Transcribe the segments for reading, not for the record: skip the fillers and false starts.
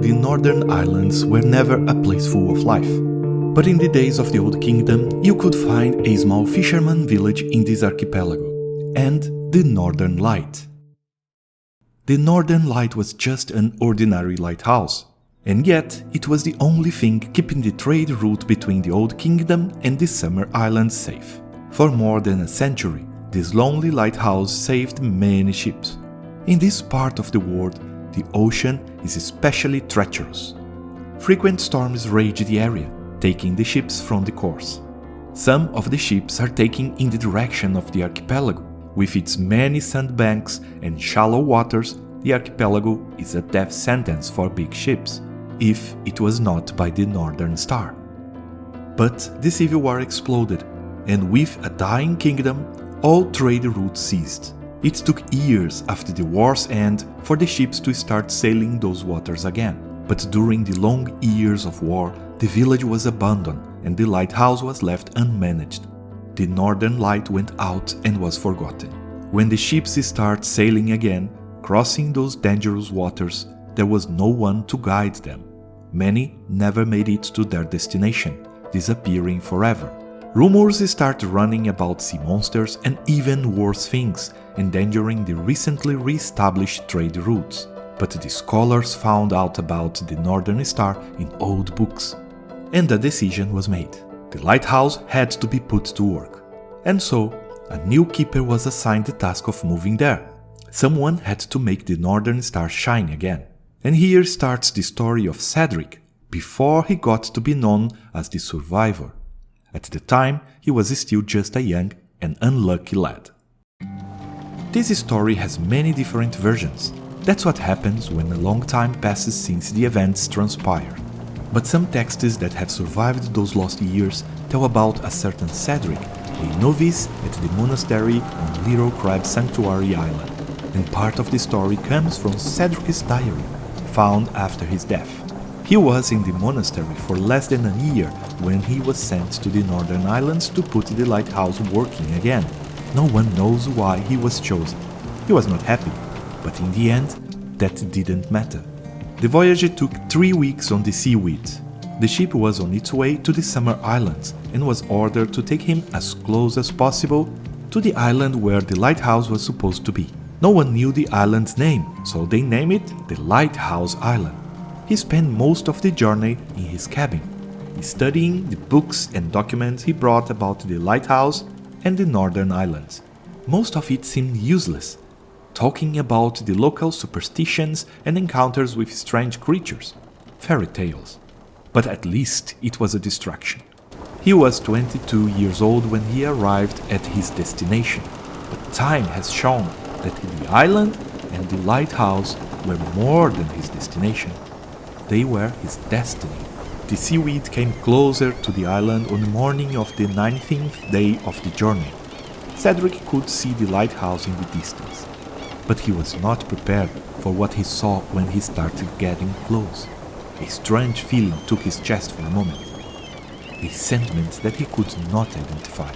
the northern islands were never a place full of life. But in the days of the Old Kingdom, you could find a small fisherman village in this archipelago, and the Northern Light. The Northern Light was just an ordinary lighthouse, and yet it was the only thing keeping the trade route between the Old Kingdom and the Summer Islands safe. For more than a century, this lonely lighthouse saved many ships. In this part of the world, the ocean is especially treacherous. Frequent storms rage the area, taking the ships from the course. Some of the ships are taking in the direction of the archipelago. With its many sandbanks and shallow waters, the archipelago is a death sentence for big ships, if it was not by the Northern Star. But the Civil War exploded, and with a dying kingdom, all trade routes ceased. It took years after the war's end for the ships to start sailing those waters again. But during the long years of war, the village was abandoned and the lighthouse was left unmanaged. The Northern Light went out and was forgotten. When the ships started sailing again, crossing those dangerous waters, there was no one to guide them. Many never made it to their destination, disappearing forever. Rumors start running about sea monsters and even worse things, endangering the recently re-established trade routes. But the scholars found out about the Northern Star in old books, and a decision was made. The lighthouse had to be put to work. And so, a new keeper was assigned the task of moving there. Someone had to make the Northern Star shine again. And here starts the story of Cedric, before he got to be known as the Survivor. At the time, he was still just a young and unlucky lad. This story has many different versions. That's what happens when a long time passes since the events transpire. But some texts that have survived those lost years tell about a certain Cedric, a novice at the monastery on Little Crab Sanctuary Island. And part of the story comes from Cedric's diary, found after his death. He was in the monastery for less than a year when he was sent to the Northern Islands to put the lighthouse working again. No one knows why he was chosen. He was not happy, but in the end, that didn't matter. The voyage took 3 weeks on the seaweed. The ship was on its way to the Summer Islands and was ordered to take him as close as possible to the island where the lighthouse was supposed to be. No one knew the island's name, so they named it the Lighthouse Island. He spent most of the journey in his cabin, studying the books and documents he brought about the lighthouse and the Northern Islands. Most of it seemed useless, talking about the local superstitions and encounters with strange creatures, fairy tales. But at least it was a distraction. He was 22 years old when he arrived at his destination, but time has shown that the island and the lighthouse were more than his destination. They were his destiny. The seaweed came closer to the island on the morning of the 19th day of the journey. Cedric could see the lighthouse in the distance, but he was not prepared for what he saw when he started getting close. A strange feeling took his chest for a moment, a sentiment that he could not identify.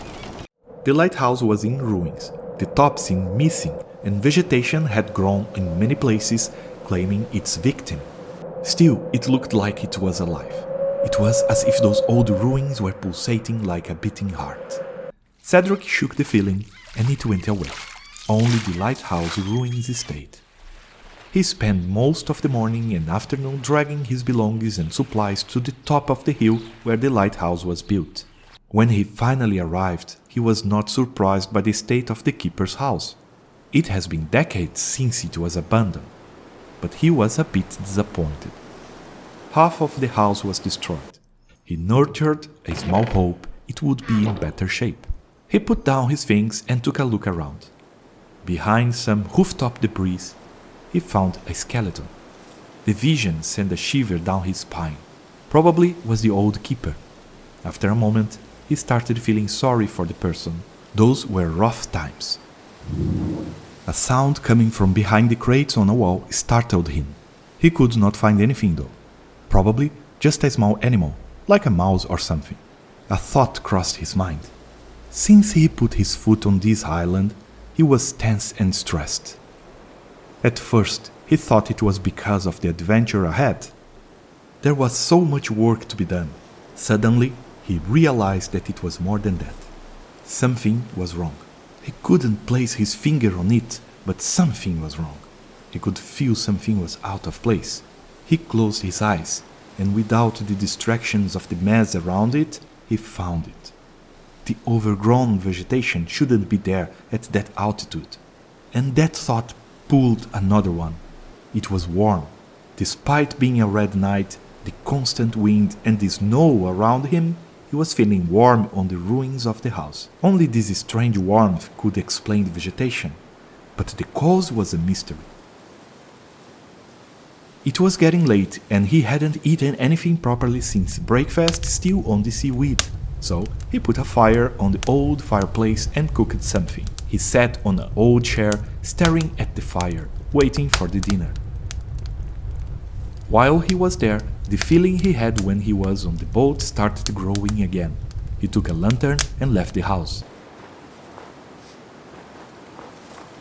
The lighthouse was in ruins, the top seemed missing, and vegetation had grown in many places, claiming its victim. Still, it looked like it was alive. It was as if those old ruins were pulsating like a beating heart. Cedric shook the feeling, and it went away. Only the lighthouse ruins stayed. He spent most of the morning and afternoon dragging his belongings and supplies to the top of the hill where the lighthouse was built. When he finally arrived, he was not surprised by the state of the keeper's house. It has been decades since it was abandoned, but he was a bit disappointed. Half of the house was destroyed. He nurtured a small hope it would be in better shape. He put down his things and took a look around. Behind some rooftop debris, he found a skeleton. The vision sent a shiver down his spine. Probably was the old keeper. After a moment, he started feeling sorry for the person. Those were rough times. A sound coming from behind the crates on a wall startled him. He could not find anything though. Probably just a small animal, like a mouse or something. A thought crossed his mind. Since he put his foot on this island, he was tense and stressed. At first, he thought it was because of the adventure ahead, There was so much work to be done. Suddenly, he realized that it was more than that. Something was wrong. He couldn't place his finger on it, but something was wrong. He could feel something was out of place. He closed his eyes, and without the distractions of the mess around it, he found it. The overgrown vegetation shouldn't be there at that altitude. And that thought pulled another one. It was warm. Despite being a red night, the constant wind and the snow around him, he was feeling warm on the ruins of the house. Only this strange warmth could explain the vegetation, but the cause was a mystery. It was getting late and he hadn't eaten anything properly since breakfast, still on the seaweed. So he put a fire on the old fireplace and cooked something. He sat on an old chair, staring at the fire, waiting for the dinner. While he was there, the feeling he had when he was on the boat started growing again. He took a lantern and left the house.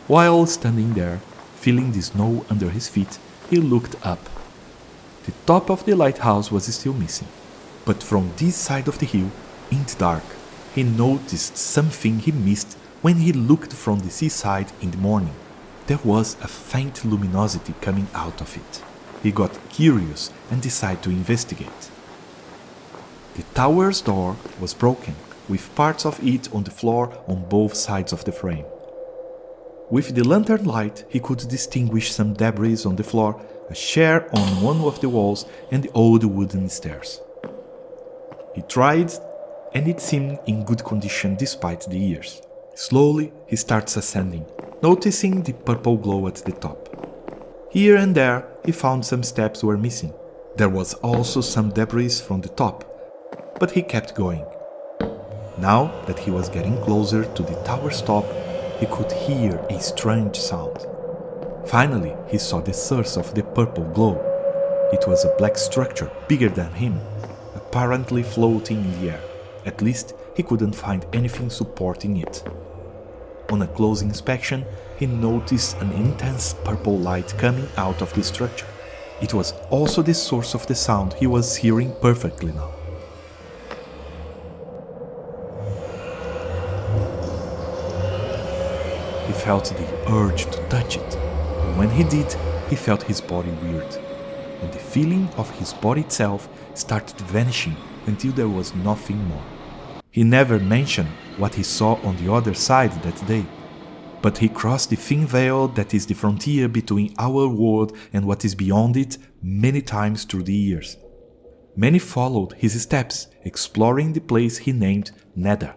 While standing there, feeling the snow under his feet, he looked up. The top of the lighthouse was still missing, but from this side of the hill, in the dark, he noticed something he missed when he looked from the seaside in the morning. There was a faint luminosity coming out of it. He got curious and decided to investigate. The tower's door was broken, with parts of it on the floor on both sides of the frame. With the lantern light, he could distinguish some debris on the floor, a chair on one of the walls, and the old wooden stairs. He tried, and it seemed in good condition despite the years. Slowly, he starts ascending, noticing the purple glow at the top. Here and there, he found some steps were missing. There was also some debris from the top, but he kept going. Now that he was getting closer to the tower's top, he could hear a strange sound. Finally, he saw the source of the purple glow. It was a black structure bigger than him, apparently floating in the air. At least, he couldn't find anything supporting it. On a close inspection, he noticed an intense purple light coming out of the structure. It was also the source of the sound he was hearing perfectly now. He felt the urge to touch it, and when he did, he felt his body weird, and the feeling of his body itself started vanishing until there was nothing more. He never mentioned what he saw on the other side that day, but he crossed the thin veil that is the frontier between our world and what is beyond it many times through the years. Many followed his steps, exploring the place he named Nether.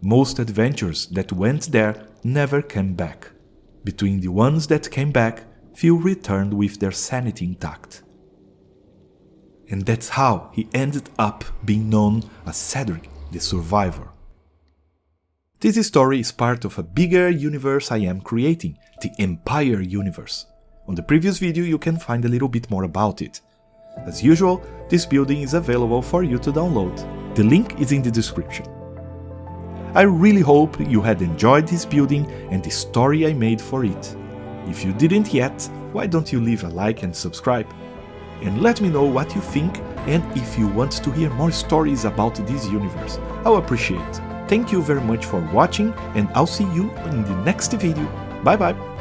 Most adventurers that went there never came back. Between the ones that came back, few returned with their sanity intact. And that's how he ended up being known as Cedric, the Survivor. This story is part of a bigger universe I am creating, the Empire universe. On the previous video you can find a little bit more about it. As usual, this building is available for you to download. The link is in the description. I really hope you had enjoyed this building and the story I made for it. If you didn't yet, why don't you leave a like and subscribe? And let me know what you think and if you want to hear more stories about this universe. I'll appreciate it. Thank you very much for watching and I'll see you in the next video. Bye bye!